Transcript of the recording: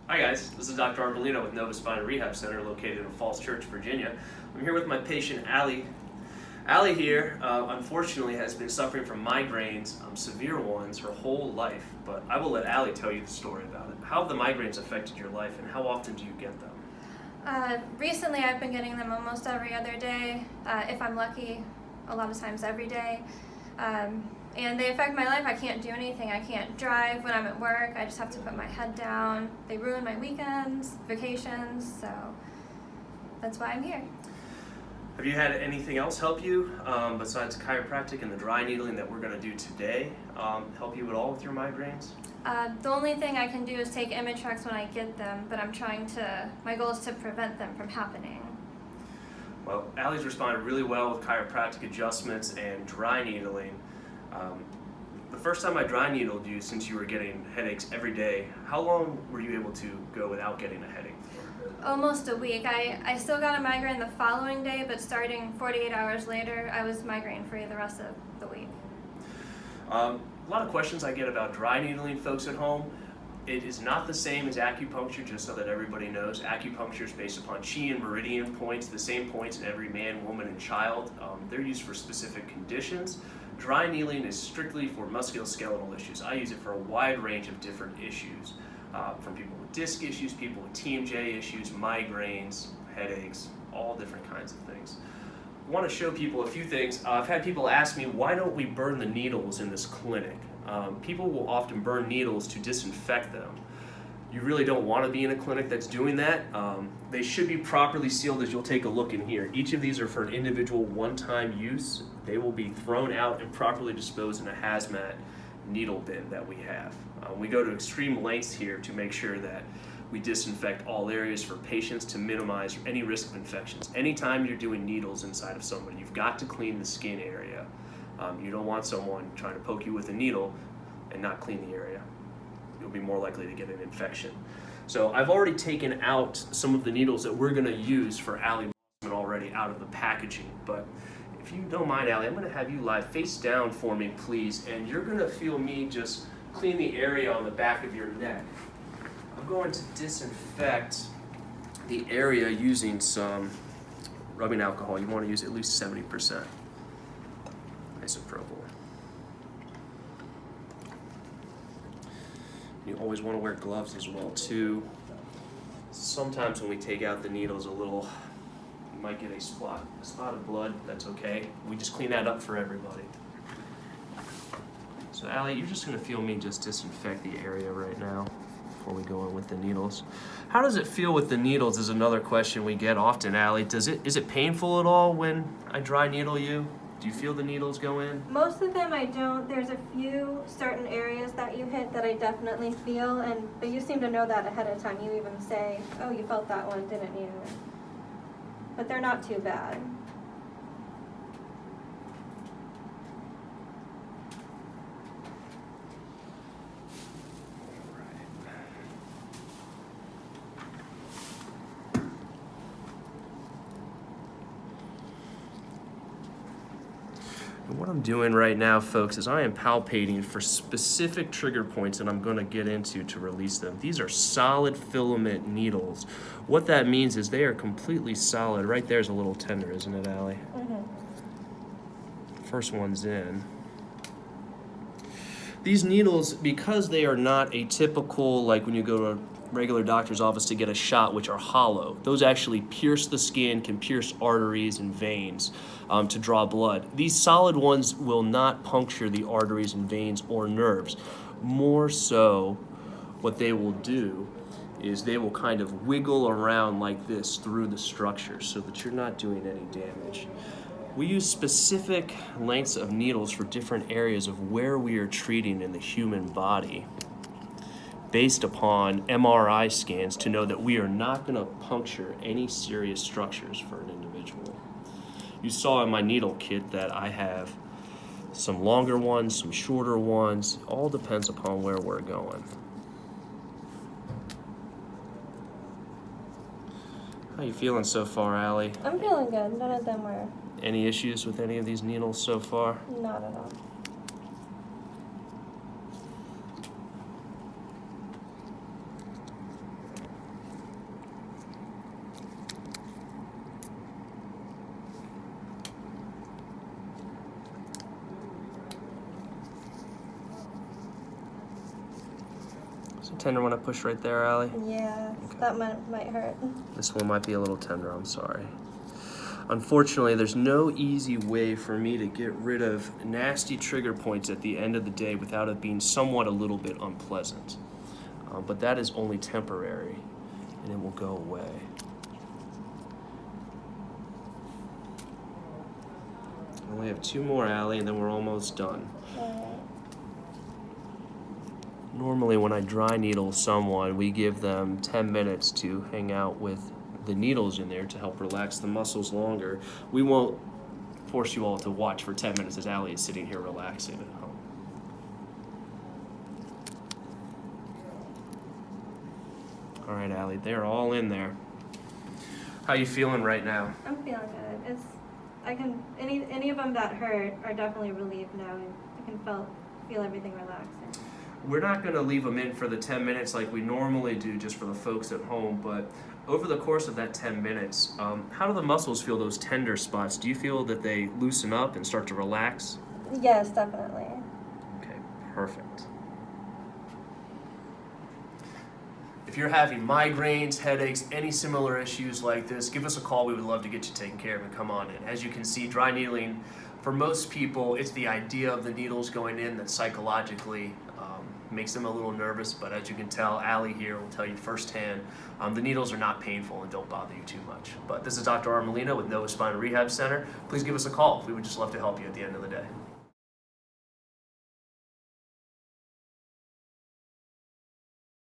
Hi guys, this is Dr. Armellino with Nova Spine Rehab Center located in Falls Church, Virginia. I'm here with my patient, Allie. Allie here, unfortunately, has been suffering from migraines, severe ones, her whole life, but I will let Allie tell you the story about it. How have the migraines affected your life and how often do you get them? Recently I've been getting them almost every other day, if I'm lucky, a lot of times every day. And they affect my life. I can't do anything. I can't drive when I'm at work. I just have to put my head down. They ruin my weekends, vacations, so that's why I'm here. Have you had anything else help you besides chiropractic and the dry needling that we're going to do today help you at all with your migraines? The only thing I can do is take Imitrex when I get them, but my goal is to prevent them from happening. Well, Allie's responded really well with chiropractic adjustments and dry needling. The first time I dry needled you, since you were getting headaches every day, how long were you able to go without getting a headache? Almost a week. I still got a migraine the following day, but starting 48 hours later, I was migraine-free the rest of the week. A lot of questions I get about dry needling folks at home. It is not the same as acupuncture, just so that everybody knows. Acupuncture is based upon chi and meridian points, the same points in every man, woman, and child. They're used for specific conditions. Dry needling is strictly for musculoskeletal issues. I use it for a wide range of different issues, from people with disc issues, people with TMJ issues, migraines, headaches, all different kinds of things. I want to show people a few things. I've had people ask me, why don't we burn the needles in this clinic? People will often burn needles to disinfect them. You really don't want to be in a clinic that's doing that. They should be properly sealed, as you'll take a look in here. Each of these are for an individual one-time use. They will be thrown out and properly disposed in a hazmat needle bin that we have. We go to extreme lengths here to make sure that we disinfect all areas for patients to minimize any risk of infections. Anytime you're doing needles inside of someone, you've got to clean the skin area. You don't want someone trying to poke you with a needle and not clean the area. You'll be more likely to get an infection. So I've already taken out some of the needles that we're going to use for Allie already out of the packaging. But if you don't mind, Allie, I'm going to have you lie face down for me, please, and you're going to feel me just clean the area on the back of your neck. I'm going to disinfect the area using some rubbing alcohol. You want to use at least 70% isopropyl. You always want to wear gloves as well too. Sometimes when we take out the needles you might get a spot of blood. That's okay. We just clean that up for everybody. So Allie, you're just going to feel me just disinfect the area right now before we go in with the needles. How does it feel with the needles is another question we get often, Allie. Is it painful at all when I dry needle you? Do you feel the needles go in? Most of them I don't. There's a few certain areas that you hit that I definitely feel, but you seem to know that ahead of time. You even say, oh, you felt that one, didn't you? But they're not too bad. And what I'm doing right now, folks, is I am palpating for specific trigger points that I'm going to get into to release them. These are solid filament needles. What that means is they are completely solid. Right there's a little tender, isn't it, Allie? Mm-hmm. First one's in. These needles, because they are not atypical, like when you go to a regular doctor's office to get a shot, which are hollow, those actually pierce the skin, can pierce arteries and veins to draw blood. These solid ones will not puncture the arteries and veins or nerves. More so, what they will do is they will kind of wiggle around like this through the structure so that you're not doing any damage. We use specific lengths of needles for different areas of where we are treating in the human body based upon MRI scans to know that we are not going to puncture any serious structures for an individual. You saw in my needle kit that I have some longer ones, some shorter ones. It all depends upon where we're going. How you feeling so far, Allie? I'm feeling good. None of them were. Any issues with any of these needles so far? Not at all. Tender when I push right there, Allie? Yeah, Okay. that might hurt. This one might be a little tender, I'm sorry. Unfortunately, there's no easy way for me to get rid of nasty trigger points at the end of the day without it being somewhat a little bit unpleasant. But that is only temporary, and it will go away. I only have 2 more, Allie, and then we're almost done. Normally, when I dry needle someone, we give them 10 minutes to hang out with the needles in there to help relax the muscles longer. We won't force you all to watch for 10 minutes as Allie is sitting here relaxing at home. All right, Allie, they're all in there. How you feeling right now? I'm feeling good. Any of them that hurt are definitely relieved now, and I can feel everything relaxing. We're not going to leave them in for the 10 minutes like we normally do just for the folks at home, but over the course of that 10 minutes, how do the muscles feel, those tender spots? Do you feel that they loosen up and start to relax? Yes, definitely. Okay, perfect. If you're having migraines, headaches, any similar issues like this, give us a call. We would love to get you taken care of and come on in. As you can see, dry needling, for most people, it's the idea of the needles going in that psychologically makes them a little nervous, but as you can tell, Allie here will tell you firsthand, the needles are not painful and don't bother you too much. But this is Dr. Armellino with Nova Spine Rehab Center. Please give us a call. We would just love to help you at the end of the day.